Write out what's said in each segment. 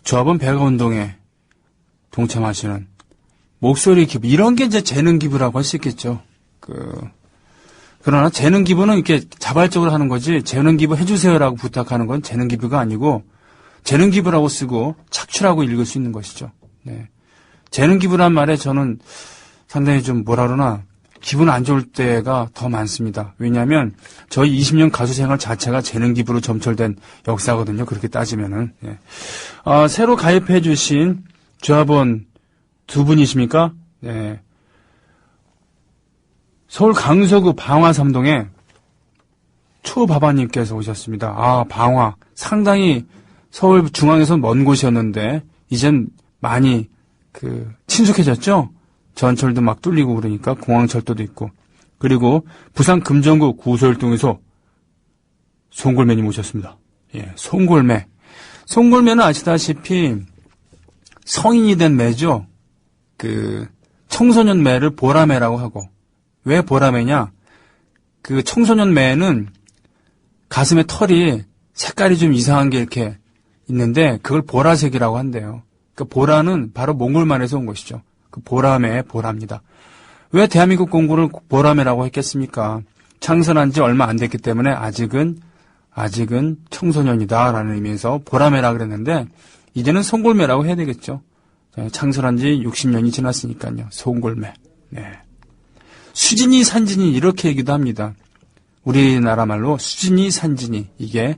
조합원 배가 운동에 동참하시는 목소리 기부, 이런 게 이제 재능 기부라고 할 수 있겠죠. 그러나 재능 기부는 이렇게 자발적으로 하는 거지, 재능 기부 해주세요라고 부탁하는 건 재능 기부가 아니고, 재능 기부라고 쓰고 착취라고 읽을 수 있는 것이죠. 네. 재능 기부란 말에 저는 상당히 좀 뭐라 그러나, 기분 안 좋을 때가 더 많습니다. 왜냐하면 저희 20년 가수 생활 자체가 재능 기부로 점철된 역사거든요. 그렇게 따지면은. 예. 새로 가입해 주신 조합원 두 분이십니까? 네. 서울 강서구 방화 3동에 초바바님께서 오셨습니다. 방화. 상당히 서울 중앙에서 먼 곳이었는데 이젠 많이 친숙해졌죠? 전철도 막 뚫리고 그러니까 공항철도도 있고. 그리고 부산 금정구 구솔동에서 송골매님 오셨습니다. 예, 송골매. 송골매는 아시다시피 성인이 된 매죠. 청소년 매를 보라매라고 하고. 왜 보라매냐? 청소년 매는 가슴에 털이 색깔이 좀 이상한 게 이렇게 있는데 그걸 보라색이라고 한대요. 보라는 바로 몽골말에서 온 것이죠. 보라매, 보라입니다. 왜 대한민국 공군을 보라매라고 했겠습니까? 창설한 지 얼마 안 됐기 때문에 아직은 청소년이다라는 의미에서 보라매라 그랬는데 이제는 송골매라고 해야 되겠죠. 창설한 지 60년이 지났으니까요. 송골매. 네. 수진이 산진이 이렇게 얘기도 합니다. 우리나라 말로 수진이 산진이, 이게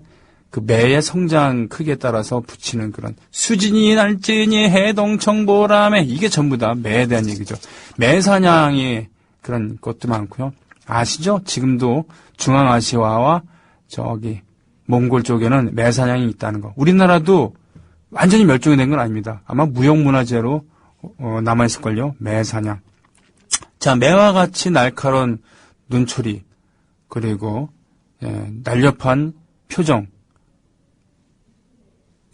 매의 성장 크기에 따라서 붙이는 그런 수진이 날진이 해동청보라매, 이게 전부 다 매에 대한 얘기죠. 매 사냥의 그런 것도 많고요. 아시죠? 지금도 중앙아시아와 몽골 쪽에는 매 사냥이 있다는 거. 우리나라도 완전히 멸종이 된 건 아닙니다. 아마 무형문화재로 남아있을걸요. 매 사냥. 자, 매와 같이 날카로운 눈초리, 그리고 날렵한 표정,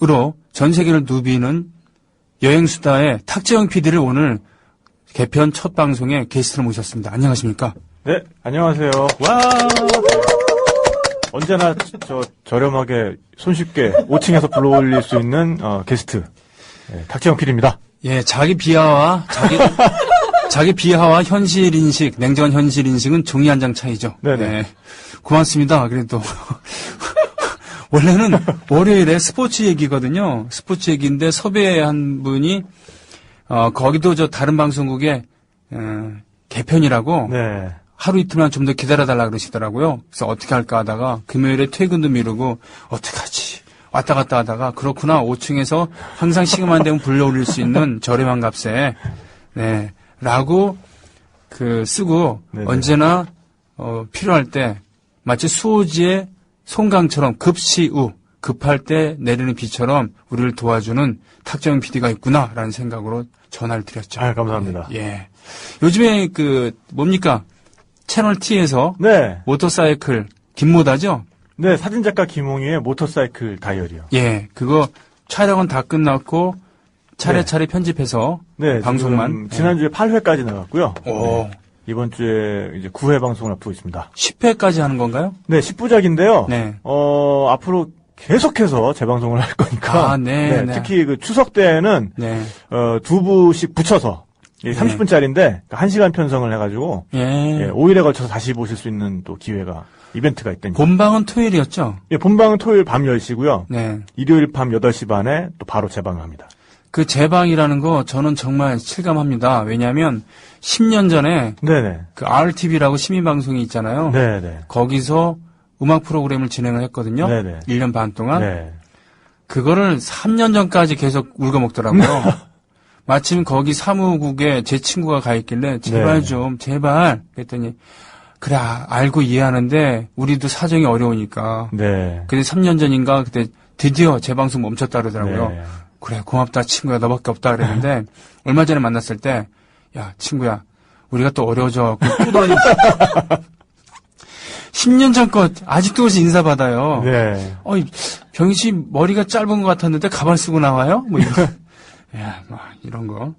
으로 전 세계를 누비는 여행수다의 탁재영 PD를 오늘 개편 첫 방송에 게스트로 모셨습니다. 안녕하십니까? 네, 안녕하세요. 와! 언제나 저렴하게 손쉽게 5층에서 불러올릴 수 있는 게스트 탁재영 PD입니다. 예, 자기 비하와 현실 인식, 냉정한 현실 인식은 종이 한 장 차이죠. 네네. 네, 고맙습니다. 그래도 원래는 월요일에 스포츠 얘기거든요. 스포츠 얘기인데 섭외한 분이 거기도 다른 방송국에 개편이라고 네. 하루 이틀만 좀 더 기다려달라 그러시더라고요. 그래서 어떻게 할까 하다가 금요일에 퇴근도 미루고 어떡하지 왔다 갔다 하다가 그렇구나 5층에서 항상 시간만 되면 불러올릴 수 있는 저렴한 값에 라고 쓰고 네네. 언제나 필요할 때 마치 수호지의 송강처럼 급시우, 급할 때 내리는 비처럼 우리를 도와주는 탁재영 PD가 있구나라는 생각으로 전화를 드렸죠. 감사합니다. 예. 요즘에 뭡니까? 채널 T에서 네. 모터사이클 김모다죠? 네, 사진작가 김홍희의 모터사이클 다이어리요. 예, 그거 촬영은 다 끝났고 차례차례 편집해서 방송만 지난주에 8회까지 나갔고요. 오. 이번 주에 이제 9회 방송을 앞두고 있습니다. 10회까지 하는 건가요? 네, 10부작인데요. 네. 앞으로 계속해서 재방송을 할 거니까. 네. 특히 추석 때에는 2부씩 붙여서 30분짜리인데 1시간 편성을 해가지고 5일에 걸쳐서 다시 보실 수 있는 또 기회가 이벤트가 있다니. 본방은 토요일이었죠? 예, 본방은 토요일 밤 10시고요. 네. 일요일 밤 8시 반에 또 바로 재방을 합니다. 그 재방이라는 거 저는 정말 실감합니다. 왜냐하면 10년 전에 그 RTV라고 시민방송이 있잖아요. 네네. 거기서 음악 프로그램을 진행을 했거든요. 네네. 1년 반 동안. 네. 그거를 3년 전까지 계속 울거먹더라고요. 마침 거기 사무국에 제 친구가 가 있길래 제발 제발 그랬더니 그래 알고 이해하는데 우리도 사정이 어려우니까. 네. 근데 3년 전인가 그때 드디어 재방송 멈췄다 그러더라고요. 네. 그래 고맙다 친구야 너밖에 없다 그랬는데 얼마 전에 만났을 때 야 친구야 우리가 또 어려워져 또 돌아니 10년 전 것 아직도 오시 인사받아요. 네. 병희 씨 머리가 짧은 것 같았는데 가발 쓰고 나와요? 뭐 이런 거.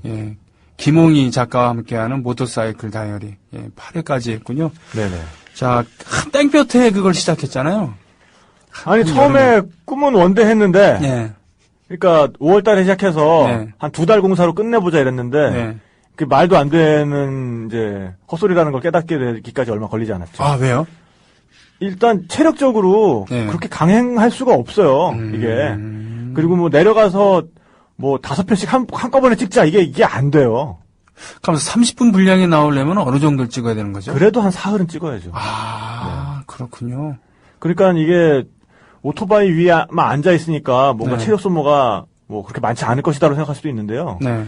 예. 김홍희 작가와 함께하는 모터사이클 다이어리. 8회까지 했군요. 네네. 자, 땡볕에 그걸 시작했잖아요. 아니 처음에 꿈은 원대 했는데 그러니까 5월 달에 시작해서 네. 한 2달 공사로 끝내보자 이랬는데 네. 그 말도 안 되는 이제 헛소리라는 걸 깨닫게 되기까지 얼마 걸리지 않았죠. 아, 왜요? 일단 체력적으로 네. 그렇게 강행할 수가 없어요. 이게. 그리고 뭐 내려가서 뭐 5편씩 한꺼번에 찍자 이게 안 돼요. 그럼 30분 분량이 나오려면 어느 정도를 찍어야 되는 거죠? 그래도 한 사흘은 찍어야죠. 아, 네. 그렇군요. 그러니까 이게 오토바이 위에만 앉아 있으니까 뭔가 네. 체력 소모가 뭐 그렇게 많지 않을 것이다라고 생각할 수도 있는데요. 네.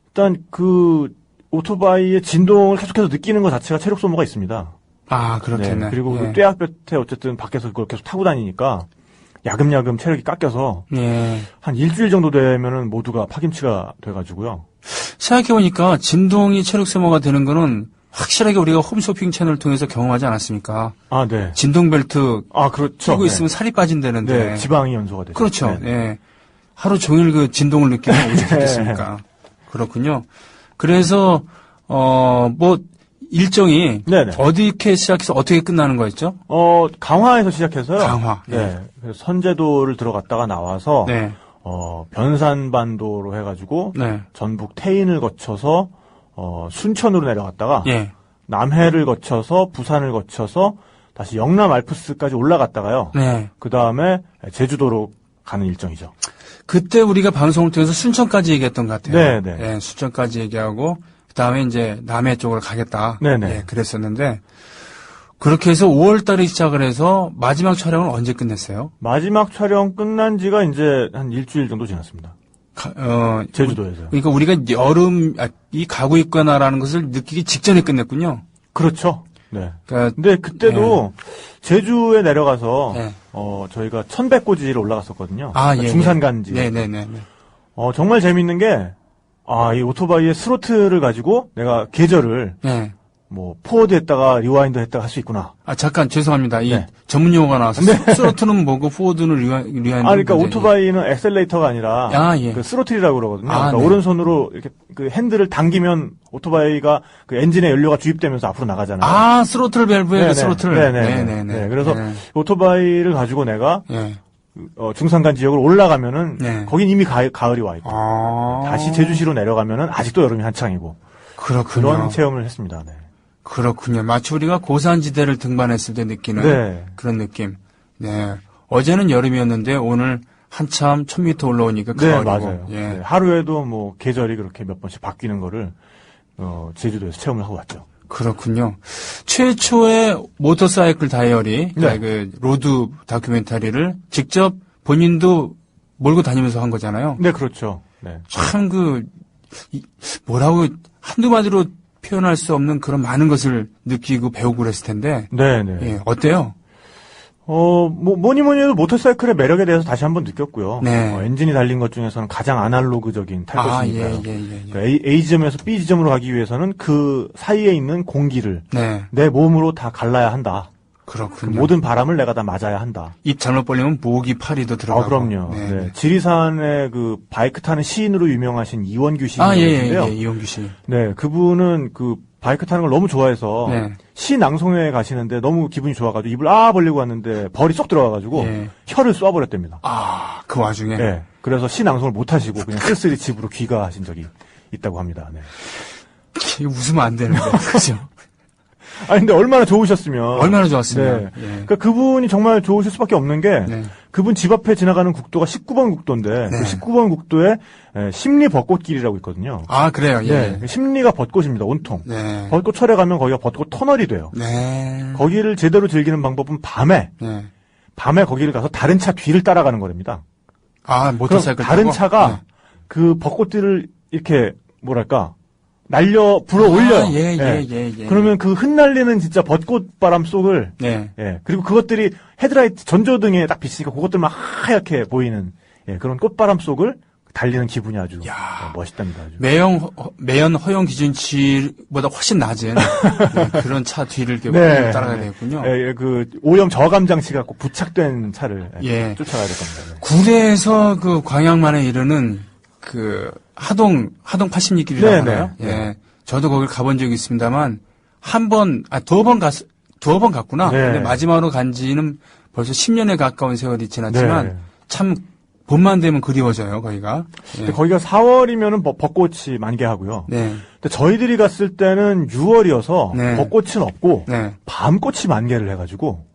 일단 그 오토바이의 진동을 계속해서 느끼는 것 자체가 체력 소모가 있습니다. 아, 그렇겠네. 네. 그리고 예. 그 뙤약볕에 어쨌든 밖에서 그걸 계속 타고 다니니까 야금야금 체력이 깎여서 예. 한 일주일 정도 되면은 모두가 파김치가 돼가지고요. 생각해보니까 진동이 체력 소모가 되는 거는 확실하게 우리가 홈쇼핑 채널을 통해서 경험하지 않았습니까? 아, 네. 진동 벨트 아, 그렇죠. 끼고 네. 있으면 살이 빠진다는데. 네, 지방이 연소가 되죠. 그렇죠. 네. 예. 하루 종일 그 진동을 느끼면 어떻게 좋겠습니까? 그렇군요. 그래서 뭐 일정이 네네. 어디게 시작해서 어떻게 끝나는 거였죠? 강화에서 시작해서요. 강화. 네. 그래서 선제도를 들어갔다가 나와서 네. 변산반도로 해가지고 네. 전북 태인을 거쳐서 순천으로 내려갔다가 예. 남해를 거쳐서 부산을 거쳐서 다시 영남 알프스까지 올라갔다가요. 네. 그 다음에 제주도로 가는 일정이죠. 그때 우리가 방송을 통해서 순천까지 얘기했던 것 같아요. 네, 네. 예, 순천까지 얘기하고 그다음에 이제 남해 쪽으로 가겠다. 네, 네. 예, 그랬었는데 그렇게 해서 5월 달에 시작을 해서 마지막 촬영은 언제 끝냈어요? 마지막 촬영 끝난 지가 이제 한 일주일 정도 지났습니다. 제주도에서. 그러니까 우리가 이 가고 있구나라는 것을 느끼기 직전에 끝냈군요. 그렇죠. 네. 그러니까 근데 그때도 제주에 내려가서 네. 저희가 천백고지를 올라갔었거든요. 아, 그러니까 예. 중산간지. 네네네. 정말 재밌는 게 이 오토바이의 스로틀을 가지고 내가 계절을 네. 뭐 포워드 했다가 리와인드 했다가 할 수 있구나. 아, 잠깐 죄송합니다. 이 네. 전문 용어가 나와서 스로틀은 뭐고 포워드는 리와인드. 그러니까 오토바이는 엑셀레이터가 아니라 예. 그 스로틀이라고 그러거든요. 아, 그러니까 네. 오른손으로 이렇게 그 핸들을 당기면 오토바이가 그 엔진에 연료가 주입되면서 앞으로 나가잖아요. 아, 스로틀 밸브의 그 네네. 스로틀. 네네. 네. 그래서 네. 오토바이를 가지고 내가 예. 중산간 지역으로 올라가면은 네. 거긴 이미 가을이 와 있고 다시 제주시로 내려가면은 아직도 여름이 한창이고 그렇군요. 그런 체험을 했습니다. 네. 그렇군요. 마치 우리가 고산지대를 등반했을 때 느끼는 네. 그런 느낌. 네. 어제는 여름이었는데 오늘 한참 1000m 올라오니까 네, 가을이고. 맞아요. 예. 네, 하루에도 뭐 계절이 그렇게 몇 번씩 바뀌는 거를 제주도에서 체험을 하고 왔죠. 그렇군요. 최초의 모터사이클 다이어리, 네. 그 로드 다큐멘터리를 직접 본인도 몰고 다니면서 한 거잖아요. 네, 그렇죠. 네. 참 뭐라고 한두 마디로 표현할 수 없는 그런 많은 것을 느끼고 배우고 그랬을 텐데. 네, 네. 예, 어때요? 뭐니 해도 모터사이클의 매력에 대해서 다시 한번 느꼈고요. 네. 엔진이 달린 것 중에서는 가장 아날로그적인 탈 것이니까요. 예. 그러니까 A 지점에서 B 지점으로 가기 위해서는 그 사이에 있는 공기를 네. 내 몸으로 다 갈라야 한다. 그 그렇군요. 모든 바람을 내가 다 맞아야 한다. 입 잘못 벌리면 목이 파리도 들어가고. 그럼요. 네. 네. 지리산의 그 바이크 타는 시인으로 유명하신 이원규 시인인데요. 예, 이용규 씨. 네, 그분은 그 바이크 타는 걸 너무 좋아해서 네. 시 낭송회에 가시는데 너무 기분이 좋아가지고 입을 벌리고 왔는데 벌이 쏙 들어가가지고 예. 혀를 쏴버렸답니다. 그 와중에. 네, 그래서 시 낭송을 못 하시고 그냥 쓸쓸히 집으로 귀가하신 적이 있다고 합니다. 네. 이거 웃으면 안 되는데. 그죠? 근데 얼마나 좋으셨으면. 얼마나 좋았으면. 네. 예. 그러니까 그분이 정말 좋으실 수밖에 없는 게 네. 그분 집 앞에 지나가는 국도가 19번 국도인데 네. 그 19번 국도에 심리 벚꽃길이라고 있거든요. 그래요. 예. 네, 심리가 벚꽃입니다. 온통. 네. 벚꽃철에 가면 거기가 벚꽃 터널이 돼요. 네. 거기를 제대로 즐기는 방법은 밤에 거기를 가서 다른 차 뒤를 따라가는 거랍니다. 모터사이클 다른 타고? 차가 그 벚꽃들을 이렇게 뭐랄까 불어 올려요. 예. 그러면 그 흩날리는 진짜 벚꽃 바람 속을 네. 그리고 그것들이 헤드라이트 전조등에 딱 비치니까 그것들만 하얗게 보이는 그런 꽃바람 속을 달리는 기분이 아주 멋있답니다. 아주. 매연 허용 기준치보다 훨씬 낮은 그런 차 뒤를 이렇게 따라가야 되겠군요. 그 오염 저감 장치가 꼭 부착된 차를 쫓아가야 될 겁니다. 네. 구례에서 그 광양만에 이르는 그 하동 80리길이라고 하나요? 예. 저도 거길 가본 적이 있습니다만 두어 번 갔구나. 네. 근데 마지막으로 간지는 벌써 10년에 가까운 세월이 지났지만 참 봄만 되면 그리워져요, 거기가. 근데 거기가 4월이면은 벚꽃이 만개하고요. 네. 근데 저희들이 갔을 때는 6월이어서 네. 벚꽃은 없고 네. 밤꽃이 만개를 해가지고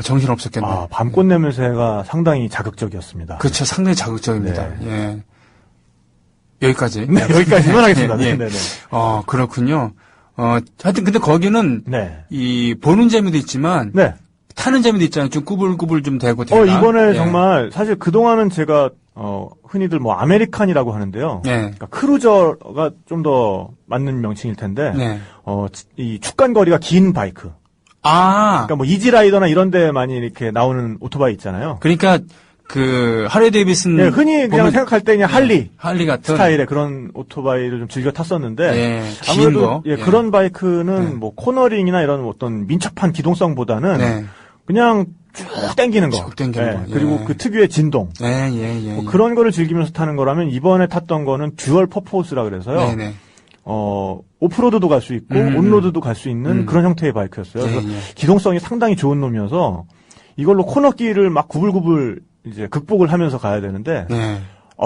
정신 없었겠네. 밤꽃 냄새가 상당히 자극적이었습니다. 그렇죠. 상당히 자극적입니다. 네. 예. 여기까지. 네, 여기까지만 하겠습니다. 예. 네. 그렇군요. 하여튼 근데 거기는 네. 이 보는 재미도 있지만 네. 타는 재미도 있잖아요. 좀 꾸불꾸불 좀 되고 되나. 이번에 예. 정말 사실 그동안은 제가 흔히들 뭐 아메리칸이라고 하는데요. 네. 그러니까 크루저가 좀 더 맞는 명칭일 텐데 네. 이 축간 거리가 긴 바이크. 그러니까 뭐 이지라이더나 이런 데 많이 이렇게 나오는 오토바이 있잖아요. 그러니까 그 하리 데이비슨 네, 흔히 그냥 생각할 때 그냥 할리 같은 스타일의 그런 오토바이를 좀 즐겨 탔었는데 예, 긴 아무래도 거. 예, 그런 바이크는 뭐 코너링이나 이런 어떤 민첩한 기동성보다는 그냥 쭉 당기는 거. 쭉 당기는 거. 그리고 그 특유의 진동. 뭐 그런 거를 즐기면서 타는 거라면 이번에 탔던 거는 듀얼 퍼포스라 그래서요. 네네. 오프로드도 갈 수 있고 온로드도 갈 수 있는 그런 형태의 바이크였어요. 그래서 기동성이 상당히 좋은 놈이어서 이걸로 코너길을 막 구불구불 이제 극복을 하면서 가야 되는데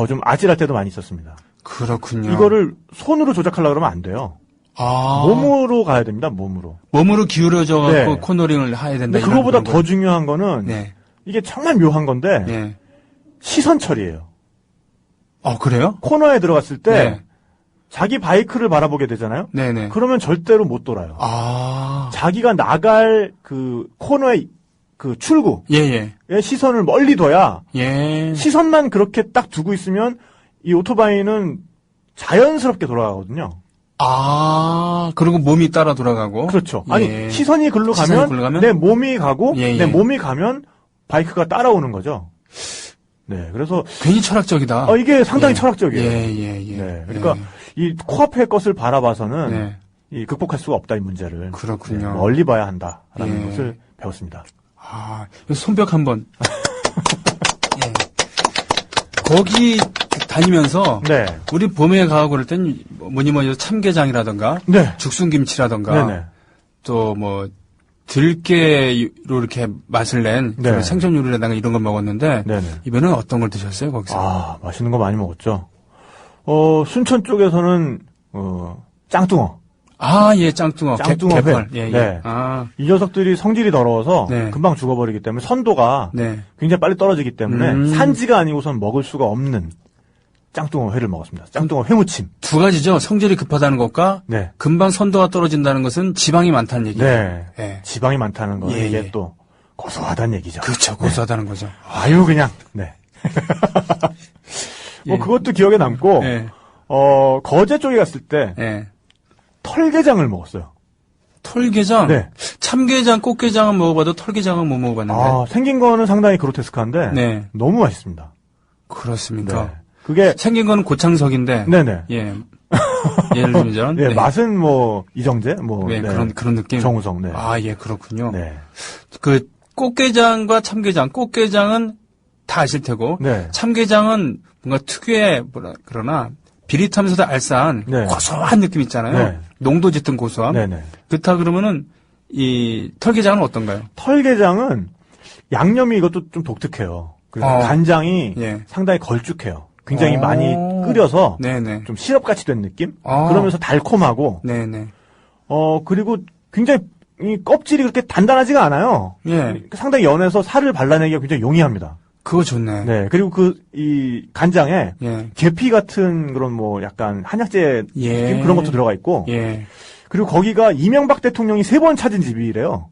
좀 아찔할 때도 많이 있었습니다. 그렇군요. 이거를 손으로 조작하려고 그러면 안 돼요. 몸으로 가야 됩니다. 몸으로 기울여져 갖고 코너링을 해야 된다. 근데 그거보다 더 중요한 거는 이게 정말 묘한 건데 시선 처리예요. 그래요? 코너에 들어갔을 때 자기 바이크를 바라보게 되잖아요. 네네. 그러면 절대로 못 돌아요. 자기가 나갈 그 코너의 그 출구에 시선을 멀리 둬야 시선만 그렇게 딱 두고 있으면 이 오토바이는 자연스럽게 돌아가거든요. 그리고 몸이 따라 돌아가고. 그렇죠. 아니 시선이 글로 가면 내 몸이 가고 내 몸이 가면 바이크가 따라오는 거죠. 네, 그래서 괜히 철학적이다. 이게 상당히 철학적이에요. 네, 그러니까 이 코앞의 것을 바라봐서는 이 극복할 수가 없다 이 문제를. 그렇군요. 멀리 봐야 한다라는 것을 배웠습니다. 손뼉 한번. 거기 다니면서 우리 봄에 가고 그럴 땐 뭐니 해도 참게장이라던가 죽순김치라던가 또 뭐 들깨로 이렇게 맛을 낸 생선 요리라든가 이런 걸 먹었는데 이번에는 어떤 걸 드셨어요 거기서? 맛있는 거 많이 먹었죠. 순천 쪽에서는 짱뚱어. 짱뚱어. 개펄. 이 녀석들이 성질이 더러워서 금방 죽어버리기 때문에 선도가 굉장히 빨리 떨어지기 때문에 산지가 아니고선 먹을 수가 없는 짱뚱어 회를 먹었습니다. 짱뚱어 회무침. 두 가지죠. 성질이 급하다는 것과 금방 선도가 떨어진다는 것은 지방이 많다는 얘기죠. 지방이 많다는 건 이게 또 고소하다는 얘기죠. 그렇죠. 고소하다는 거죠. 그냥 그것도 기억에 남고 거제 쪽에 갔을 때 털게장을 먹었어요. 털게장? 참게장, 꽃게장은 먹어봐도 털게장은 못 먹어봤는데. 생긴 거는 상당히 그로테스크한데 너무 맛있습니다. 그렇습니까? 그게 생긴 거는 고창석인데. 예를 들면 맛은 뭐 이정재 그런 느낌. 정우성. 그렇군요. 그 꽃게장과 참게장, 꽃게장은 다 아실 테고 참게장은 뭔가 특유의 그러나 비릿하면서도 알싸한 고소한 느낌 있잖아요. 농도 짙은 고소함. 그렇다 그러면은 이 털게장은 어떤가요? 털게장은 양념이 이것도 좀 독특해요. 그래서 간장이 상당히 걸쭉해요. 굉장히 많이 끓여서 좀 시럽같이 된 느낌? 그러면서 달콤하고 그리고 굉장히 이 껍질이 그렇게 단단하지가 않아요. 상당히 연해서 살을 발라내기가 굉장히 용이합니다. 그거 좋네. 그리고 이 간장에 계피 같은 그런 뭐 약간 한약재 느낌 그런 것도 들어가 있고 그리고 거기가 이명박 대통령이 3번 찾은 집이래요.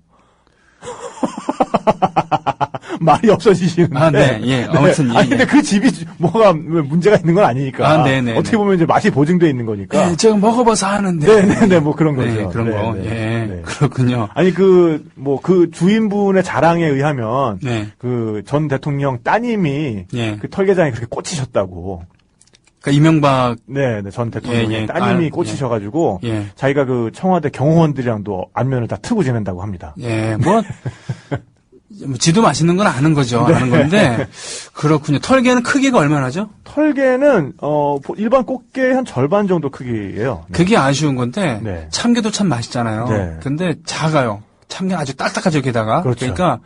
말이 없어지시는데. 아무튼 근데 그 집이 뭐가 문제가 있는 건 아니니까. 어떻게 보면 이제 맛이 보증되어 있는 거니까. 제가 먹어봐서 아는데. 뭐 그런 거죠. 그런 거. 그렇군요. 아니 그 주인분의 자랑에 의하면 그 전 대통령 따님이 그 털게장에 그렇게 꽂히셨다고. 그러니까 이명박 전 대통령의 따님이 꽂히셔가지고 자기가 그 청와대 경호원들이랑도 안면을 다 트고 지낸다고 합니다. 지도 맛있는 건 아는 거죠. 아는 건데 그렇군요. 털개는 크기가 얼마나죠? 털개는 일반 꽃게 한 절반 정도 크기예요. 그게 아쉬운 건데 참게도 참 맛있잖아요. 근데 작아요. 참게 아주 딱딱하죠. 게다가 그러니까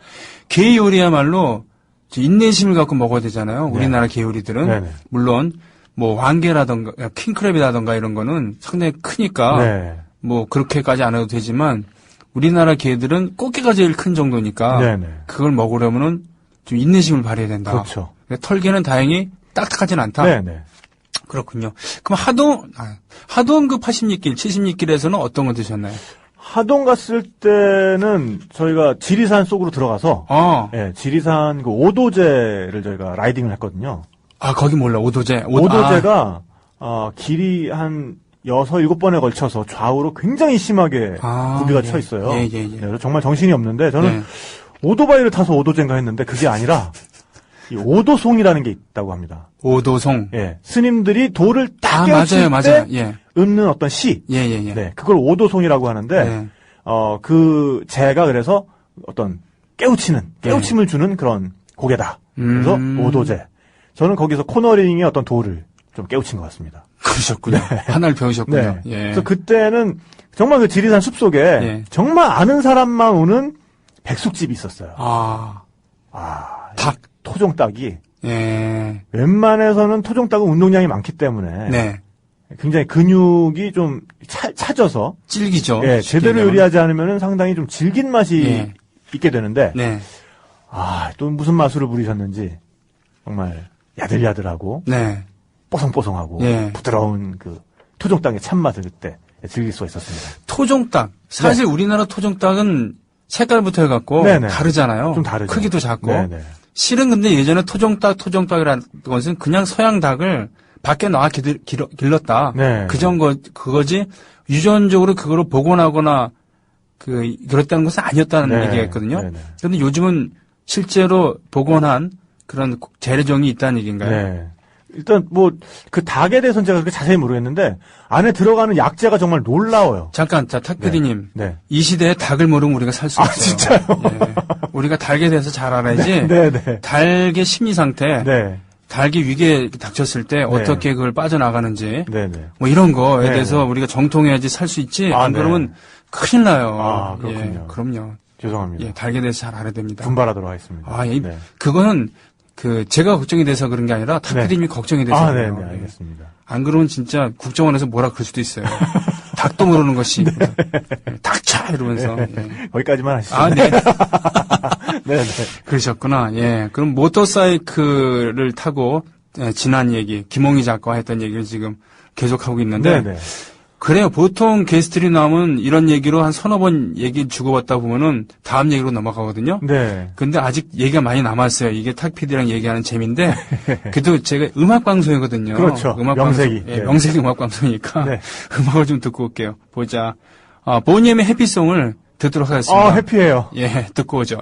게 요리야말로 인내심을 갖고 먹어야 되잖아요. 네. 우리나라 개우리들은. 네네. 물론 뭐 황게라던가 킹크랩이라던가 이런 거는 상당히 크니까 네. 뭐 그렇게까지 안 해도 되지만 우리나라 개들은 꽃게가 제일 큰 정도니까 네네. 그걸 먹으려면은 좀 인내심을 발휘해야 된다. 그렇죠. 털개는 다행히 딱딱하진 않다. 네네. 그렇군요. 그럼 하동 그 80리길, 70리길에서는 어떤 거 드셨나요? 하동 갔을 때는 저희가 지리산 속으로 들어가서 예, 지리산 그 오도제를 저희가 라이딩을 했거든요. 아, 거기 몰라. 오도제. 오도제가 길이 한 6, 7번에 걸쳐서 좌우로 굉장히 심하게 구비가 쳐 있어요. 예. 네, 정말 정신이 없는데 저는 오토바이를 타서 오도제인가 했는데 그게 아니라 이 오도송이라는 게 있다고 합니다. 오도송. 예. 스님들이 돌을 딱 깨우칠 때 예. 읊는 어떤 시. 예. 네. 그걸 오도송이라고 하는데 그 제가 그래서 어떤 깨우침을 주는 그런 곡이다. 그래서 오도제. 저는 거기서 코너링의 어떤 돌을 좀 깨우친 것 같습니다. 그러셨군요. 네. 하나를 배우셨군요. 네. 예. 그래서 그때는 정말 그 지리산 숲속에 정말 아는 사람만 오는 백숙집이 있었어요. 닭. 토종닭이 웬만해서는 토종닭은 운동량이 많기 때문에 굉장히 근육이 좀 차져서 질기죠. 예, 제대로 요리하지 않으면 상당히 좀 질긴 맛이 있게 되는데 또 무슨 마술을 부리셨는지 정말 야들야들하고 뽀송뽀송하고 부드러운 그 토종닭의 참맛을 그때 즐길 수가 있었습니다. 토종닭. 사실 우리나라 토종닭은 색깔부터 해갖고 다르잖아요. 좀 다르죠. 크기도 작고. 실은 근데 예전에 토종닭이라는 것은 그냥 서양 닭을 밖에 나와 길렀다. 그거지. 유전적으로 그거를 복원하거나 그랬다는 것은 아니었다는 얘기였거든요. 그런데 요즘은 실제로 복원한 그런 재래종이 있다는 얘기인가요? 일단 그 닭에 대해서는 제가 그렇게 자세히 모르겠는데 안에 들어가는 약재가 정말 놀라워요. 잠깐, 탁 PD님. 이 시대에 닭을 모르면 우리가 살 수 없어요. 진짜요? 우리가 닭에 대해서 잘 알아야지. 닭의 심리 상태, 닭이 위기에 닥쳤을 때 어떻게 그걸 빠져나가는지, 뭐 이런 거에 대해서 우리가 정통해야지 살 수 있지. 안 그러면 큰일 나요. 그렇군요. 그럼요. 죄송합니다. 닭에 대해서 잘 알아야 됩니다. 분발하도록 하겠습니다. 그거는 제가 걱정이 돼서 그런 게 아니라 탁피디님이 걱정이 돼서 그래요. 알겠습니다. 안 그러면 진짜 국정원에서 뭐라 그럴 수도 있어요. 닭도 모르는 것이. 닭차! 이러면서. 거기까지만 하시죠. 그러셨구나. 그럼 모터사이클을 타고 지난 얘기, 김홍희 작가와 했던 얘기를 지금 계속하고 있는데 그래요. 보통 게스트들이 나오면 이런 얘기로 한 서너 번 얘기 주고받다 보면은 다음 얘기로 넘어가거든요. 근데 아직 얘기가 많이 남았어요. 이게 탁 PD랑 얘기하는 재미인데. 그래도 제가 음악방송이거든요. 그렇죠. 명색이. 명색이 음악방송이니까. 음악을 좀 듣고 올게요. 보자. 보니엠의 해피송을 듣도록 하겠습니다. 해피해요. 듣고 오죠.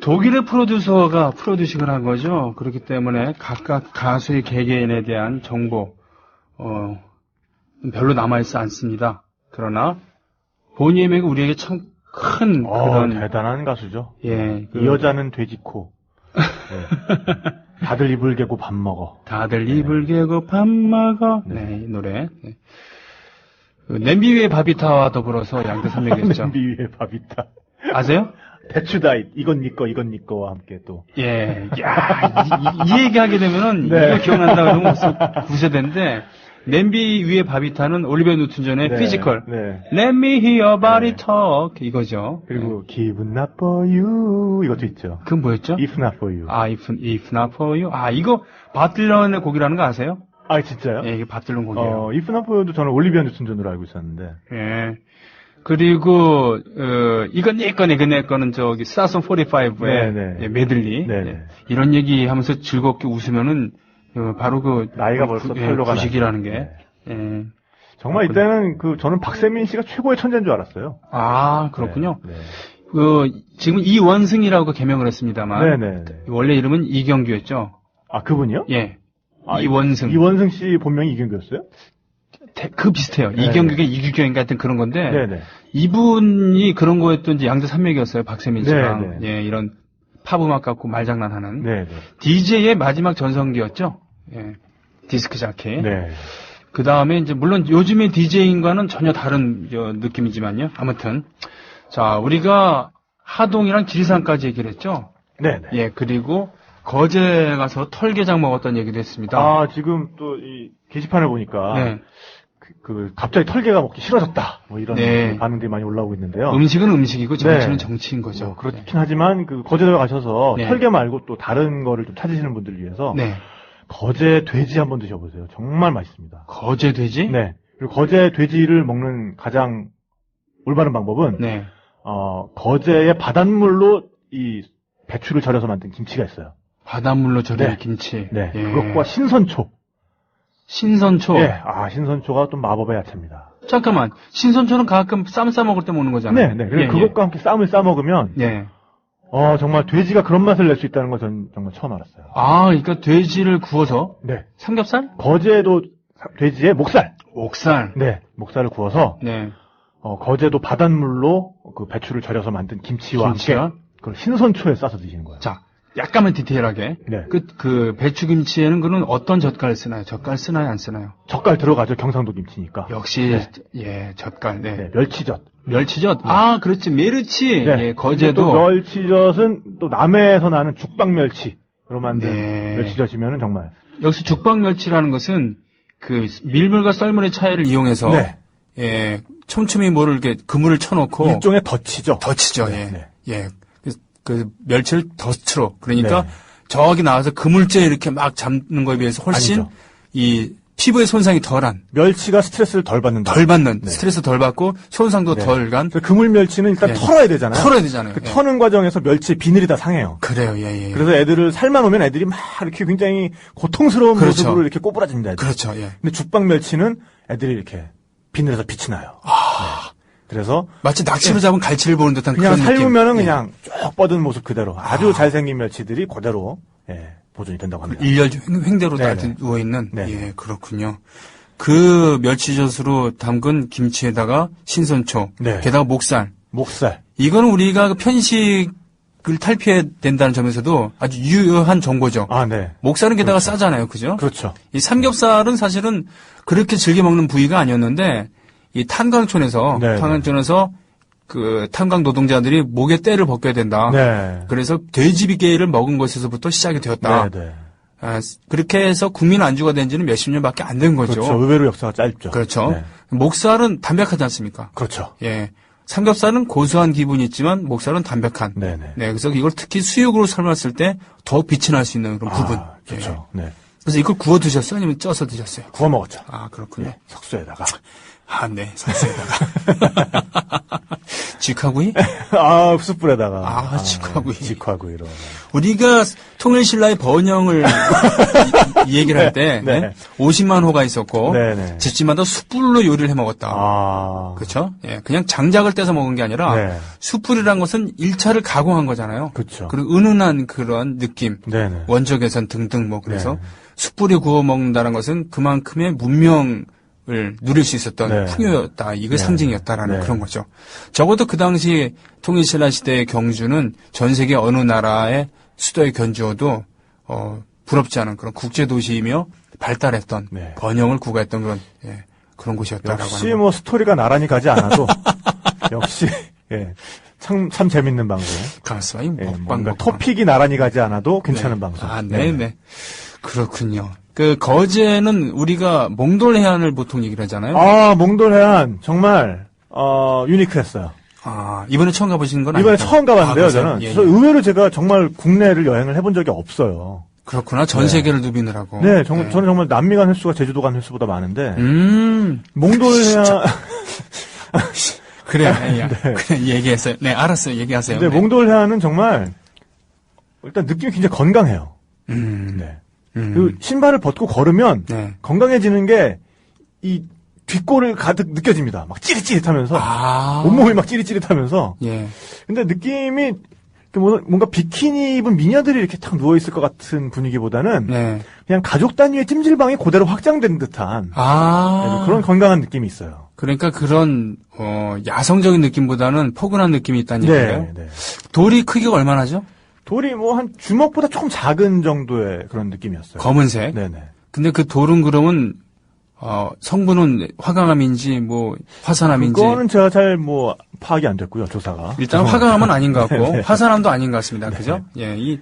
독일의 프로듀서가 프로듀싱을 한 거죠. 그렇기 때문에 각각 가수의 개개인에 대한 정보 별로 남아있지 않습니다. 그러나 보니엠에게 우리에게 참 큰 그런 대단한 가수죠. 이 여자는 돼지코. 다들 이불 개고 밥 먹어. 다들 이불 개고 밥 먹어. 이 노래. 냄비 위에 바비타와 더불어서 양대 산맥이었죠. 냄비 위에 바비타. 아세요? 대추다잇 이건 니꺼 이건 니꺼와 함께 또. 이 얘기하게 되면은 이거 기억난다 그러면 벌써 구세대인데 냄비 위에 바비타는 올리비아 뉴튼 존의 피지컬. Let me hear your body talk 이거죠. 그리고 기분 나빠요 이것도 있죠. 그건 뭐였죠? If not for you. if not for you. 이거 밥 딜런의 곡이라는 거 아세요? 진짜요? 이게 밥 딜런 곡이에요. If not for you도 저는 올리비아 뉴튼 존으로 알고 있었는데. 그리고 이건 내 거네, 그 내 거는 저기 사선 45의 메들리. 예, 이런 얘기 하면서 즐겁게 웃으면은 바로 그 나이가 벌써 털로가 구식이라는 게. 예. 정말 이때는 저는 박세민 씨가 최고의 천재인 줄 알았어요. 아, 그렇군요. 네. 지금 이원승이라고 개명을 했습니다만. 네네. 원래 이름은 이경규였죠. 아, 그분이요? 예. 이원승. 이원승 씨 본명이 이경규였어요? 그 비슷해요. 네네. 이경규가 이규경 같은 그런 건데. 네네. 이분이 그런 거였던지 양자 산맥이었어요. 박세민 씨랑. 예, 이런 팝음악 갖고 말장난하는. 네네. DJ의 마지막 전성기였죠. 예. 디스크 자키. 네. 그 다음에 이제 물론 요즘의 DJ인과는 전혀 다른 느낌이지만요. 아무튼 자 우리가 하동이랑 지리산까지 얘기를 했죠. 네. 예 그리고 거제 가서 털게장 먹었던 얘기도 했습니다. 아 지금 또 이 게시판을 보니까 네. 갑자기 털게가 먹기 싫어졌다. 뭐 이런 반응들이 많이 올라오고 있는데요. 음식은 음식이고 정치는 정치인 거죠. 그렇긴 하지만 거제도에 가셔서 털게 말고 또 다른 거를 좀 찾으시는 분들을 위해서. 거제 돼지 한번 드셔보세요. 정말 맛있습니다. 거제 돼지? 네. 그리고 거제 돼지를 먹는 가장 올바른 방법은 거제의 바닷물로 이 배추를 절여서 만든 김치가 있어요. 바닷물로 절인 김치. 네. 예. 그것과 신선초. 신선초. 예. 신선초가 또 마법의 야채입니다. 잠깐만. 신선초는 가끔 쌈 싸 먹을 때 먹는 거잖아요. 네. 그리고 그것과 함께 쌈을 싸 먹으면 정말 돼지가 그런 맛을 낼 수 있다는 걸 전 정말 처음 알았어요. 아, 그러니까 돼지를 구워서? 네. 삼겹살? 거제도 돼지의 목살. 목살. 네. 목살을 구워서. 네. 거제도 바닷물로 그 배추를 절여서 만든 김치와 함께 그걸 신선초에 싸서 드시는 거예요. 자, 약간만 디테일하게. 네. 그 배추김치에는 그는 어떤 젓갈 쓰나요? 젓갈 쓰나요? 안 쓰나요? 젓갈 들어가죠. 경상도 김치니까. 역시, 젓갈. 네. 멸치젓. 멸치젓? 아, 그렇지. 메르치. 네. 예, 거제도. 또 멸치젓은 또 남해에서 나는 죽방멸치로 만든 멸치젓이면은 정말. 역시 죽방멸치라는 것은 그 밀물과 썰물의 차이를 이용해서. 촘촘히 뭐를 이렇게 그물을 쳐놓고. 일종의 덫이죠. 예. 그 멸치를 덫으로. 그러니까 저기 나와서 그물째 이렇게 막 잡는 거에 비해서 훨씬 이 피부의 손상이 덜한. 멸치가 스트레스를 덜 받는. 스트레스 덜 받고 손상도 덜 간. 그물 멸치는 일단 털어야 되잖아요. 그 터는 과정에서 멸치의 비늘이 다 상해요. 그래요, 그래서 애들을 삶아 놓으면 애들이 막 이렇게 굉장히 고통스러운 모습으로 이렇게 꼬부라집니다. 그렇죠, 근데 죽방 멸치는 애들이 이렇게 비늘에서 빛이 나요. 그래서 마치 낚시로 잡은 갈치를 보는 듯한 그냥 그런 느낌. 삶으면은 그냥 쭉 뻗은 모습 그대로 아주 잘생긴 멸치들이 그대로 보존이 된다고 합니다. 일렬 횡대로 다 누워 있는. 예, 그렇군요. 그 멸치젓으로 담근 김치에다가 신선초, 게다가 목살. 이거는 우리가 편식을 탈피해야 된다는 점에서도 아주 유효한 정보죠. 목살은 게다가 싸잖아요, 그죠? 그렇죠. 이 삼겹살은 사실은 그렇게 즐겨 먹는 부위가 아니었는데. 이 탄광촌에서 그 탄광 노동자들이 목에 때를 벗겨야 된다. 그래서 돼지비계를 먹은 것에서부터 시작이 되었다. 그렇게 해서 국민 안주가 된 지는 몇십 년밖에 안 된 거죠. 그렇죠. 의외로 역사가 짧죠. 그렇죠. 목살은 담백하지 않습니까? 그렇죠. 예. 삼겹살은 고소한 기분이 있지만 목살은 담백한. 그래서 이걸 특히 수육으로 삶았을 때 더 빛이 날 수 있는 그런 부분. 그렇죠. 그래서 이걸 구워 드셨어요? 아니면 쪄서 드셨어요? 구워 먹었죠. 아, 그렇군요. 석쇠에다가. 석쇠에다가. 직화구이? 숯불에다가. 직화구이로. 우리가 통일신라의 번영을 얘기를 할 때, 50만 호가 있었고, 집집마다 숯불로 요리를 해 먹었다. 그렇죠? 예, 그냥 장작을 떼서 먹은 게 아니라, 숯불이란 것은 1차를 가공한 거잖아요. 그렇죠. 그리고 은은한 그런 느낌, 원적외선 등등 그래서 숯불에 구워 먹는다는 것은 그만큼의 문명 을 누릴 수 있었던 풍요였다. 이게 상징이었다라는 그런 거죠. 적어도 그 당시 통일신라 시대의 경주는 전 세계 어느 나라의 수도에 견주어도 부럽지 않은 그런 국제 도시이며 발달했던 번영을 구가했던 그런 곳이었다라고 역시 하는 뭐 스토리가 나란히 가지 않아도 역시 참 재밌는 방송. 그렇습니다. 뭔가 토픽이 나란히 가지 않아도 괜찮은 방송. 그렇군요. 그 거제는 우리가 몽돌 해안을 보통 얘기를 하잖아요. 몽돌 해안 정말 유니크했어요. 이번에 처음 가보신 건 이번에 아니죠? 처음 가봤는데요, 저는. 의외로 제가 정말 국내를 여행을 해본 적이 없어요. 그렇구나. 전 세계를 누비느라고. 저는 정말 남미 간 횟수가 제주도 간 횟수보다 많은데 몽돌 해안 그래, 그래, 얘기했어요. 네, 알았어요. 얘기하세요. 근데 몽돌 해안은 정말, 일단 느낌이 굉장히 건강해요. 네. 그 신발을 벗고 걸으면, 건강해지는 게, 이 뒷골을 가득 느껴집니다. 막 찌릿찌릿하면서, 온몸이 막 찌릿찌릿하면서. 근데 느낌이, 뭔가 비키니 입은 미녀들이 이렇게 탁 누워있을 것 같은 분위기보다는 그냥 가족 단위의 찜질방이 그대로 확장된 듯한 그런 건강한 느낌이 있어요. 그러니까 그런 야성적인 느낌보다는 포근한 느낌이 있다는 얘기예요. 네. 돌이 크기가 얼마나죠? 돌이 뭐 한 주먹보다 조금 작은 정도의 그런 느낌이었어요. 검은색? 네네. 근데 그 돌은 그러면 성분은 화강암인지 뭐 화산암인지 그거는 제가 잘 뭐 파악이 안 됐고요, 조사가. 일단 화강암은 아닌 것 같고 화산암도 아닌 것 같습니다. 그죠? 예, 이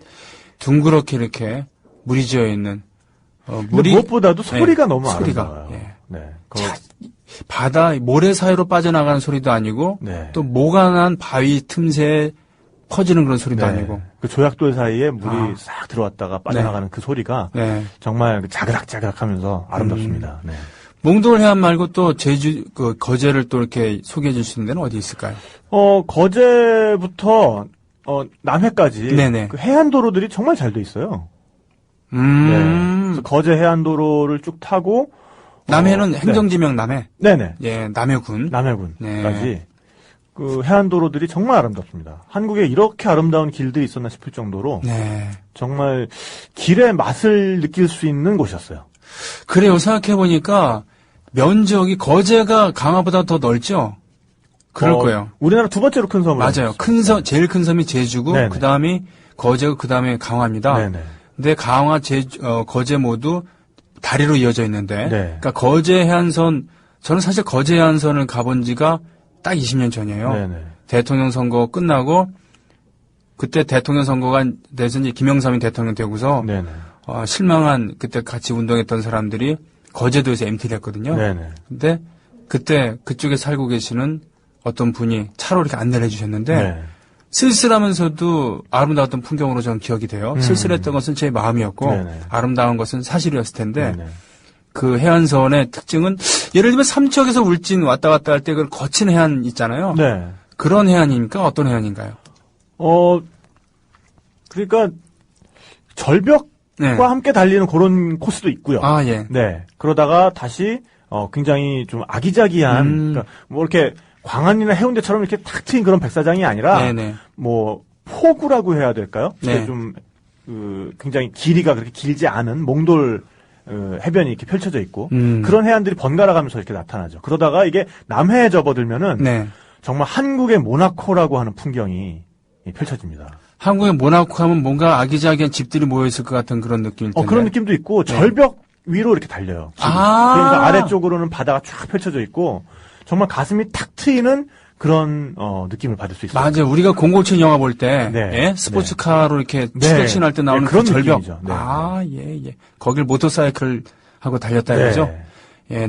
둥그렇게 이렇게 물이 지어 있는 물이 무엇보다도 소리가 너무 아름다워요. 네. 바다 모래 사이로 빠져나가는 소리도 아니고 또 모관한 바위 틈새에 퍼지는 그런 소리도 아니고 그 조약돌 사이에 물이 싹 들어왔다가 빠져나가는 그 소리가 정말 자그락자그락하면서 아름답습니다. 몽돌 해안 말고 또 제주 거제를 또 이렇게 소개해 줄 수 있는 데는 어디 있을까요? 거제부터 남해까지 그 해안도로들이 정말 잘 돼 있어요. 그래서 거제 해안도로를 쭉 타고 남해는 행정지명 남해. 네네. 예, 남해군까지. 그 해안도로들이 정말 아름답습니다. 한국에 이렇게 아름다운 길들이 있었나 싶을 정도로 정말 길의 맛을 느낄 수 있는 곳이었어요. 그래요. 생각해보니까 면적이 거제가 강화보다 더 넓죠? 그럴 거예요. 우리나라 두 번째로 큰 섬을. 맞아요. 제일 큰 섬이 제주고 그 다음이 거제고 그 다음에 강화입니다. 근데 강화, 거제 모두 다리로 이어져 있는데 그러니까 거제 해안선 저는 사실 거제 해안선을 가본 지가 딱 20년 전이에요. 대통령 선거 끝나고 그때 대통령 선거가 돼서 이제 김영삼이 대통령 되고서 실망한 그때 같이 운동했던 사람들이 거제도에서 MT를 했거든요. 근데 그때 그쪽에 살고 계시는 어떤 분이 차로 이렇게 안내를 해주셨는데 쓸쓸하면서도 아름다웠던 풍경으로 저는 기억이 돼요. 쓸쓸했던 것은 제 마음이었고 아름다운 것은 사실이었을 텐데 그 해안선의 특징은 예를 들면 삼척에서 울진 왔다 갔다 할 때 그 거친 해안 있잖아요. 그런 해안입니까? 어떤 해안인가요? 그러니까 절벽과 함께 달리는 그런 코스도 있고요. 그러다가 다시 굉장히 좀 아기자기한 그러니까 뭐 이렇게 광안이나 해운대처럼 이렇게 탁 트인 그런 백사장이 아니라 뭐 포구라고 해야 될까요? 좀 굉장히 길이가 그렇게 길지 않은 몽돌 해변이 이렇게 펼쳐져 있고 그런 해안들이 번갈아 가면서 이렇게 나타나죠. 그러다가 이게 남해에 접어들면은 정말 한국의 모나코라고 하는 풍경이 펼쳐집니다. 한국의 모나코 하면 뭔가 아기자기한 집들이 모여있을 것 같은 그런 느낌일 텐데. 그런 느낌도 있고 절벽 위로 이렇게 달려요. 그러니까 아래쪽으로는 바다가 쫙 펼쳐져 있고 정말 가슴이 탁 트이는 그런 느낌을 받을 수 있어요. 맞아요. 우리가 007 영화 볼 때 스포츠카로 이렇게 추격신 할 때 나오는 그런 그 절벽. 느낌이죠. 거길 모터사이클 하고 달렸다 이거죠.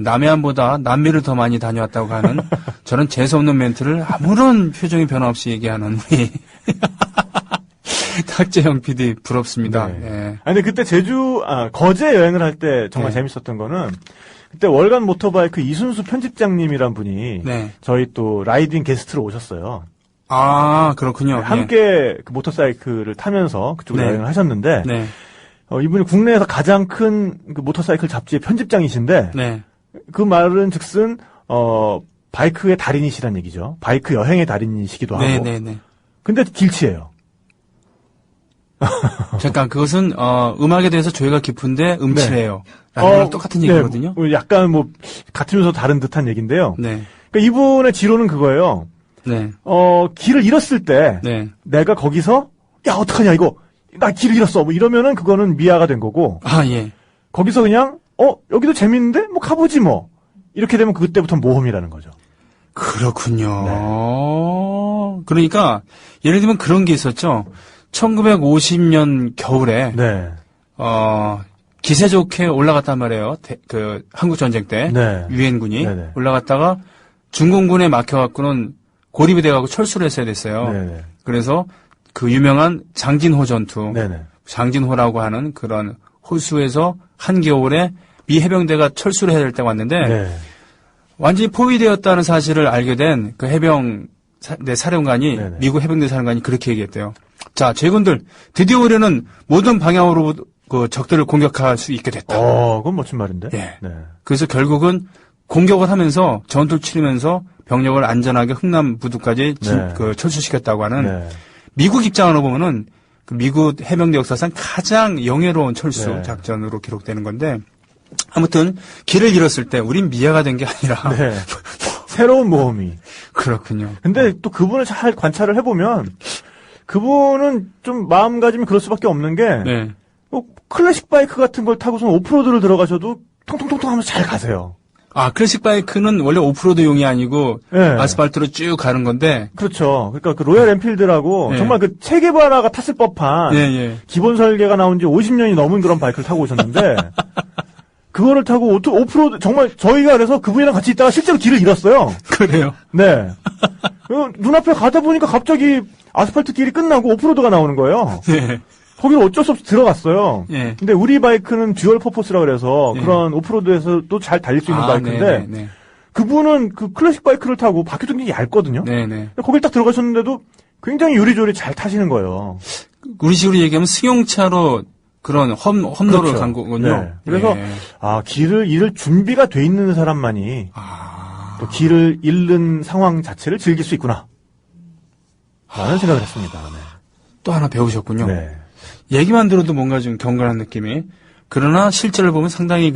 남해안보다 남미를 더 많이 다녀왔다고 하는 저는 재수없는 멘트를 아무런 표정의 변화 없이 얘기하는 우리 탁재형 PD 부럽습니다. 근데 그때 거제 여행을 할 때 정말 재밌었던 거는 그때 월간 모터바이크 이순수 편집장님이란 분이 저희 또 라이딩 게스트로 오셨어요. 그렇군요. 함께 그 모터사이클을 타면서 그쪽으로 여행을 하셨는데 이분이 국내에서 가장 큰 그 모터사이클 잡지의 편집장이신데 그 말은 즉슨 바이크의 달인이시란 얘기죠. 바이크 여행의 달인이시기도 하고. 근데 길치예요. 잠깐 그것은 음악에 대해서 조예가 깊은데 음치래요. 라는 똑같은 얘기거든요. 약간 뭐 같으면서 다른 듯한 얘기인데요. 그러니까 이분의 지론은 그거예요. 길을 잃었을 때 내가 거기서 야 어떡하냐 이거 나 길을 잃었어 뭐 이러면은 그거는 미아가 된 거고. 거기서 그냥 여기도 재밌는데 뭐 가보지 뭐 이렇게 되면 그때부터 모험이라는 거죠. 그렇군요. 그러니까 예를 들면 그런 게 있었죠. 1950년 겨울에 기세 좋게 올라갔단 말이에요. 그 한국 전쟁 때 유엔군이 올라갔다가 중공군에 막혀갖고는 고립이 돼가고 철수를 했어야 됐어요. 그래서 그 유명한 장진호 전투, 장진호라고 하는 그런 호수에서 한겨울에 미 해병대가 철수를 해야 될 때가 왔는데 완전히 포위되었다는 사실을 알게 된 그 사령관이 네네. 미국 해병대 사령관이 그렇게 얘기했대요. 자, 제군들 드디어 우리는 모든 방향으로 그 적들을 공격할 수 있게 됐다. 그건 멋진 말인데. 예. 네. 그래서 결국은 공격을 하면서 전투를 치르면서 병력을 안전하게 흥남부두까지 네. 철수시켰다고 하는 네. 미국 입장으로 보면은 그 미국 해병대 역사상 가장 영예로운 철수 네. 작전으로 기록되는 건데 아무튼 길을 잃었을 때 우린 미아가 된 게 아니라 네. 새로운 모험이. 그렇군요. 근데 또 그분을 잘 관찰을 해보면 그분은 좀 마음가짐이 그럴 수밖에 없는 게 네. 클래식 바이크 같은 걸 타고서 오프로드를 들어가셔도 통통통통 하면서 잘 가세요. 아, 클래식 바이크는 원래 오프로드용이 아니고 네. 아스팔트로 쭉 가는 건데. 그렇죠. 그러니까 그 로얄 엔필드라고 네. 정말 그 체게바라가 탔을 법한 예. 기본 설계가 나온 지 50년이 넘은 그런 바이크를 타고 오셨는데 그거를 타고 오프로드 정말 저희가 그래서 그분이랑 같이 있다가 실제로 길을 잃었어요. 그래요? 네. 눈앞에 가다 보니까 갑자기 아스팔트 길이 끝나고 오프로드가 나오는 거예요. 네. 거기를 어쩔 수 없이 들어갔어요. 예. 근데 우리 바이크는 듀얼 퍼포스라 그래서 예. 그런 오프로드에서도 잘 달릴 수 있는 바이크인데 네. 그분은 그 클래식 바이크를 타고 바퀴도 굉장히 얇거든요. 네네. 거길 딱 들어가셨는데도 굉장히 요리조리 잘 타시는 거예요. 우리 식으로 얘기하면 승용차로 그런 험로를 그렇죠. 간 거군요. 네. 그래서 예. 길을 잃을 준비가 돼 있는 사람만이 또 길을 잃는 상황 자체를 즐길 수 있구나. 라는 생각을 했습니다. 네. 또 하나 배우셨군요. 네. 얘기만 들어도 뭔가 좀 경건한 느낌이. 그러나 실제를 보면 상당히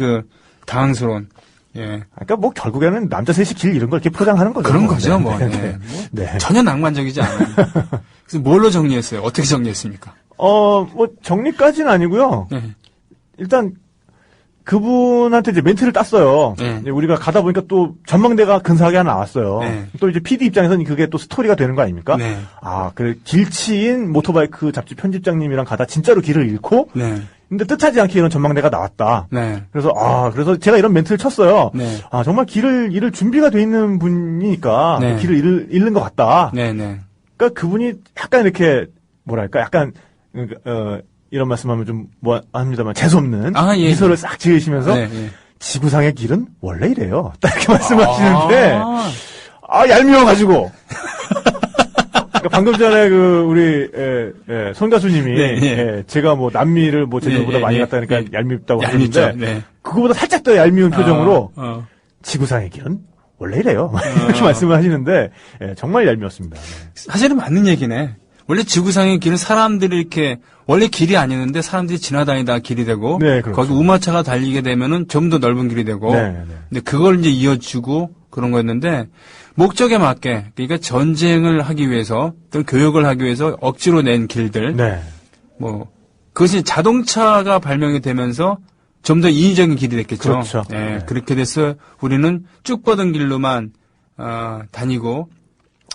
당황스러운. 예. 그러니까 뭐 결국에는 남자 셋이 길 잃은 걸 이렇게 포장하는 거죠. 그런 거죠, 네. 뭐. 네. 네. 네. 전혀 낭만적이지 않아요. 그래서 뭘로 정리했어요? 어떻게 정리했습니까? 뭐 정리까지는 아니고요. 네. 일단 그분한테 이제 멘트를 땄어요. 네. 이제 우리가 가다 보니까 또 전망대가 근사하게 하나 나왔어요. 네. 또 이제 PD 입장에서는 그게 또 스토리가 되는 거 아닙니까? 네. 그 길치인 모토바이크 잡지 편집장님이랑 가다 진짜로 길을 잃고, 네. 근데 뜻하지 않게 이런 전망대가 나왔다. 네. 그래서 제가 이런 멘트를 쳤어요. 네. 정말 길을 잃을 준비가 돼 있는 분이니까 네. 길을 잃는 것 같다. 네. 네. 그러니까 그분이 약간 이렇게 뭐랄까, 약간 이런 말씀하면 좀 합니다만 재수없는 예. 미소를 싹 지으시면서 네, 예. 지구상의 길은 원래 이래요. 딱 이렇게 말씀하시는데 얄미워가지고. 그러니까 방금 전에 우리 손 가수님이 네. 제가 뭐 남미를 제주도보다 많이 갔다 그러니까 얄밉다고 하는데 네. 그거보다 살짝 더 얄미운 표정으로 지구상의 길은 원래 이래요. 이렇게 말씀을 하시는데 정말 얄미웠습니다. 네. 사실은 맞는 얘기네. 원래 지구상의 길은 사람들이 이렇게 원래 길이 아니었는데 사람들이 지나다니다 길이 되고 네, 그렇죠. 거기 우마차가 달리게 되면은 좀 더 넓은 길이 되고 네. 근데 그걸 이제 이어주고 그런 거였는데 목적에 맞게 그러니까 전쟁을 하기 위해서 또는 교역을 하기 위해서 억지로 낸 길들 네. 그것이 자동차가 발명이 되면서 좀 더 인위적인 길이 됐겠죠. 그렇죠. 네, 네. 그렇게 돼서 우리는 쭉 뻗은 길로만 다니고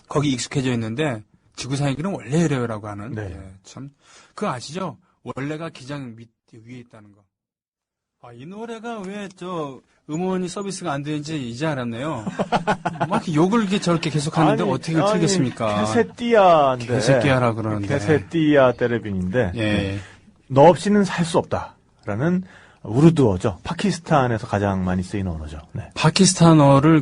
거기 익숙해져 있는데 지구상의 길은 원래 이래요라고 하는. 네. 참 그거 아시죠? 원래가 기장 밑 위에 있다는 거. 이 노래가 왜 음원이 서비스가 안 되는지 이제 알았네요. 막 욕을 이렇게 저렇게 계속 하는데 어떻게 틀겠습니까? 개새띠아인데. 개새끼야라 그러는데. 개새띠아 때레빈인데. 예. 너 없이는 살 수 없다라는 우르두어죠. 파키스탄에서 가장 많이 쓰이는 언어죠. 네. 파키스탄어를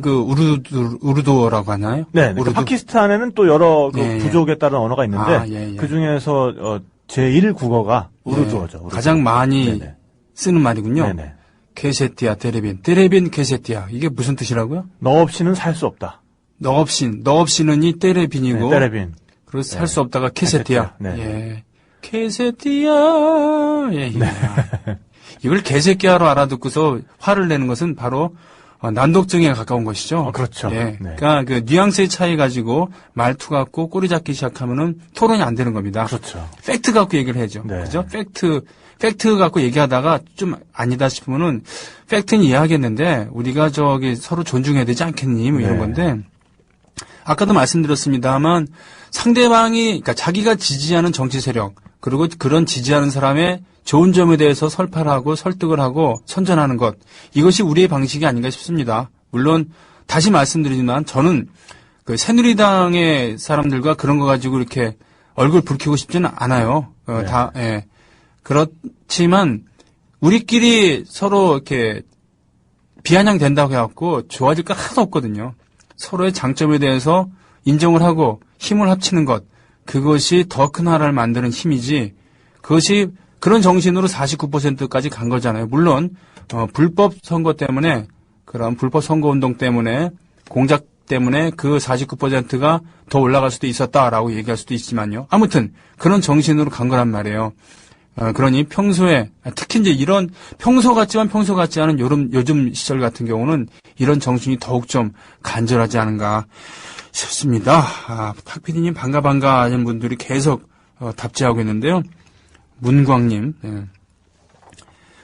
우르두어라고 하나요? 네. 그러니까 파키스탄에는 또 여러 부족에 따른 언어가 있는데 예. 그 중에서 제1 국어가 우르두어죠. 우르두어. 가장 많이 네네. 쓰는 말이군요. 네네. 케세띠아 때레빈 케세띠아 이게 무슨 뜻이라고요? 너 없이는 살 수 없다. 너 없이는이 때레빈이고 네, 때레빈. 그래서 살 수 없다가 케세띠아. 네. 예. 케세띠아. 예. 네. 이걸 개새끼야로 알아듣고서 화를 내는 것은 바로 난독증에 가까운 것이죠. 그렇죠. 예. 네. 그러니까 그 뉘앙스의 차이 가지고 말투 갖고 꼬리 잡기 시작하면은 토론이 안 되는 겁니다. 그렇죠. 팩트 갖고 얘기를 해야죠. 네. 그죠? 팩트 갖고 얘기하다가 좀 아니다 싶으면은 팩트는 이해하겠는데 우리가 서로 존중해야 되지 않겠니? 뭐 이런 네. 건데 아까도 말씀드렸습니다만 상대방이 그러니까 자기가 지지하는 정치 세력 그리고 그런 지지하는 사람의 좋은 점에 대해서 설파를 하고 설득을 하고 선전하는 것 이것이 우리의 방식이 아닌가 싶습니다. 물론 다시 말씀드리지만 저는 그 새누리당의 사람들과 그런 거 가지고 이렇게 얼굴 붉히고 싶지는 않아요. 네. 그렇지만 우리끼리 서로 이렇게 비아냥된다고 해갖고 좋아질 건 하나도 없거든요. 서로의 장점에 대해서 인정을 하고 힘을 합치는 것, 그것이 더 큰 나라를 만드는 힘이지, 그것이 그런 정신으로 49%까지 간 거잖아요. 물론 불법 선거 때문에, 그런 불법 선거 운동 때문에, 공작 때문에 그 49%가 더 올라갈 수도 있었다라고 얘기할 수도 있지만요. 아무튼 그런 정신으로 간 거란 말이에요. 그러니 평소에, 특히 이제 이런 평소 같지만 평소 같지 않은 요즘 시절 같은 경우는 이런 정신이 더욱 좀 간절하지 않은가 싶습니다. 탁 PD님 반가 하는 분들이 계속 답지하고 있는데요. 문광님, 네.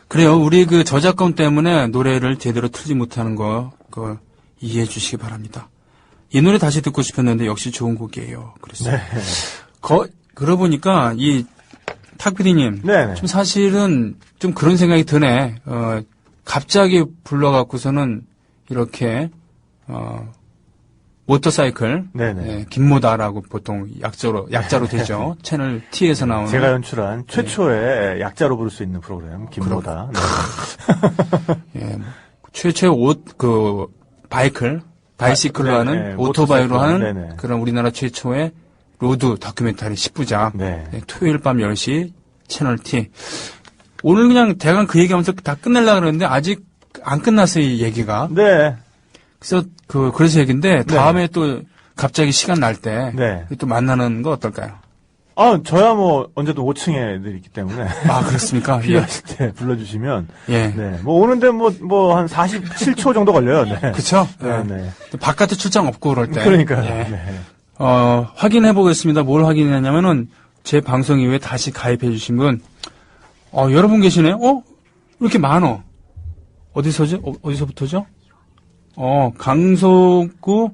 그래요. 우리 그 저작권 때문에 노래를 제대로 틀지 못하는 거, 그거 이해해 주시기 바랍니다. 이 노래 다시 듣고 싶었는데 역시 좋은 곡이에요. 그랬어요. 네. 그러고 보니까 이 탁 PD님, 좀 사실은 좀 그런 생각이 드네. 갑자기 불러갖고서는 이렇게 모터사이클, 네, 김모다라고 보통 약자로 되죠. 채널 T에서 나오는. 제가 연출한 최초의 약자로 부를 수 있는 프로그램, 김모다. 예, 최초의 바이시클로 하는, 오토바이로 하는 그런 우리나라 최초의 로드 다큐멘터리 10부작. 네, 토요일 밤 10시 채널 T. 오늘 그냥 대강 그 얘기하면서 다 끝내려고 그러는데 아직 안 끝났어요, 이 얘기가. 네. 그래서 얘기인데 다음에 또 갑자기 시간 날 때 또 만나는 거 어떨까요? 저야 뭐 언제도 5층에 늘 있기 때문에. 그렇습니까? 필요하실 때 불러주시면. 네. 뭐 오는데 뭐 한 47초 정도 걸려요. 네. 그렇죠. 네. 바깥에 출장 없고 그럴 때. 그러니까요. 네. 확인해 보겠습니다. 뭘 확인했냐면은 제 방송 이후에 다시 가입해 주신 분, 여러분 계시네요. 왜 이렇게 많어? 어디서부터죠? 강서구,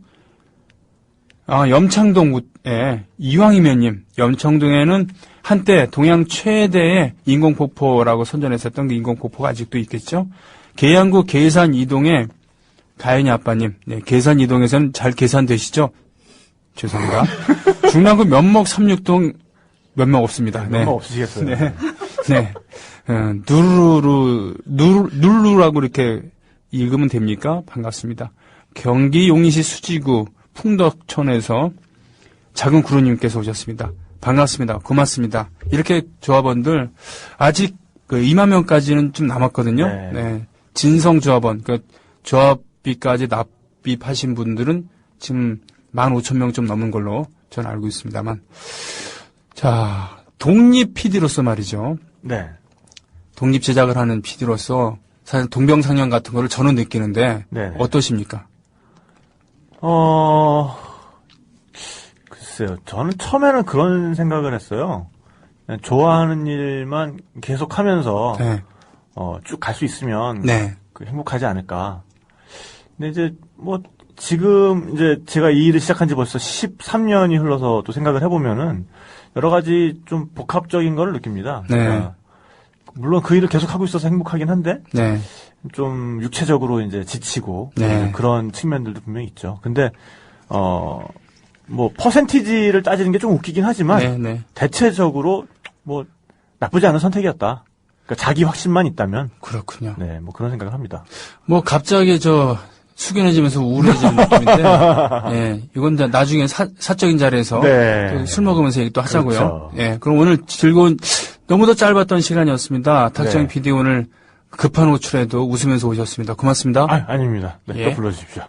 염창동에 이왕이면님, 염창동에는 한때 동양 최대의 인공폭포라고 선전했었던 그 인공폭포가 아직도 있겠죠? 계양구 계산 이동에 가연이 아빠님, 네, 계산 이동에서는 잘 계산되시죠? 죄송합니다. 중랑구 면목 36동 면목 없습니다. 네. 면목 없으시겠어요? 네. 네. 누르라고 이렇게 읽으면 됩니까? 반갑습니다. 경기 용인시 수지구 풍덕촌에서 작은 구루님께서 오셨습니다. 반갑습니다. 고맙습니다. 이렇게 조합원들 아직 2만 명까지는 좀 남았거든요. 네. 진성 조합원, 조합비까지 납입하신 분들은 지금 15,000명 좀 넘는 걸로 저는 알고 있습니다만. 자, 독립 PD로서 말이죠. 네. 독립 제작을 하는 PD로서 사실 동병상련 같은 거를 저는 느끼는데 어떠십니까? 글쎄요. 저는 처음에는 그런 생각을 했어요. 그냥 좋아하는 일만 계속하면서 쭉 갈 수 있으면 행복하지 않을까. 근데 이제 지금 이제 제가 이 일을 시작한 지 벌써 13년이 흘러서 또 생각을 해보면은 여러 가지 좀 복합적인 걸 느낍니다. 그러니까 물론 그 일을 계속 하고 있어서 행복하긴 한데 좀 육체적으로 이제 지치고 그런 측면들도 분명히 있죠. 근데 퍼센티지를 따지는 게 좀 웃기긴 하지만 대체적으로 나쁘지 않은 선택이었다. 그러니까 자기 확신만 있다면 그렇군요. 네, 그런 생각을 합니다. 갑자기 숙연해지면서 우울해지는 느낌인데, 이건 나중에 사적인 자리에서 술 먹으면서 얘기 또 하자고요. 그렇죠. 그럼 오늘 너무도 짧았던 시간이었습니다. 탁정 PD 오늘 급한 호출에도 웃으면서 오셨습니다. 고맙습니다. 아닙니다. 또 불러주십시오.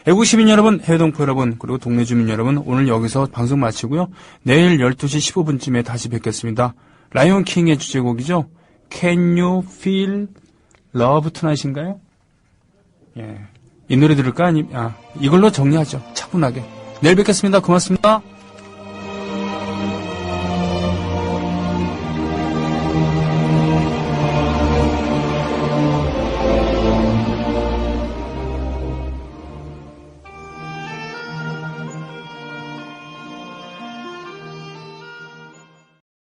애국 시민 여러분, 해외동포 여러분, 그리고 동네 주민 여러분, 오늘 여기서 방송 마치고요. 내일 12시 15분쯤에 다시 뵙겠습니다. 라이온 킹의 주제곡이죠. Can you feel love tonight인가요? 이 노래 들을까? 이걸로 정리하죠. 차분하게. 내일 뵙겠습니다. 고맙습니다.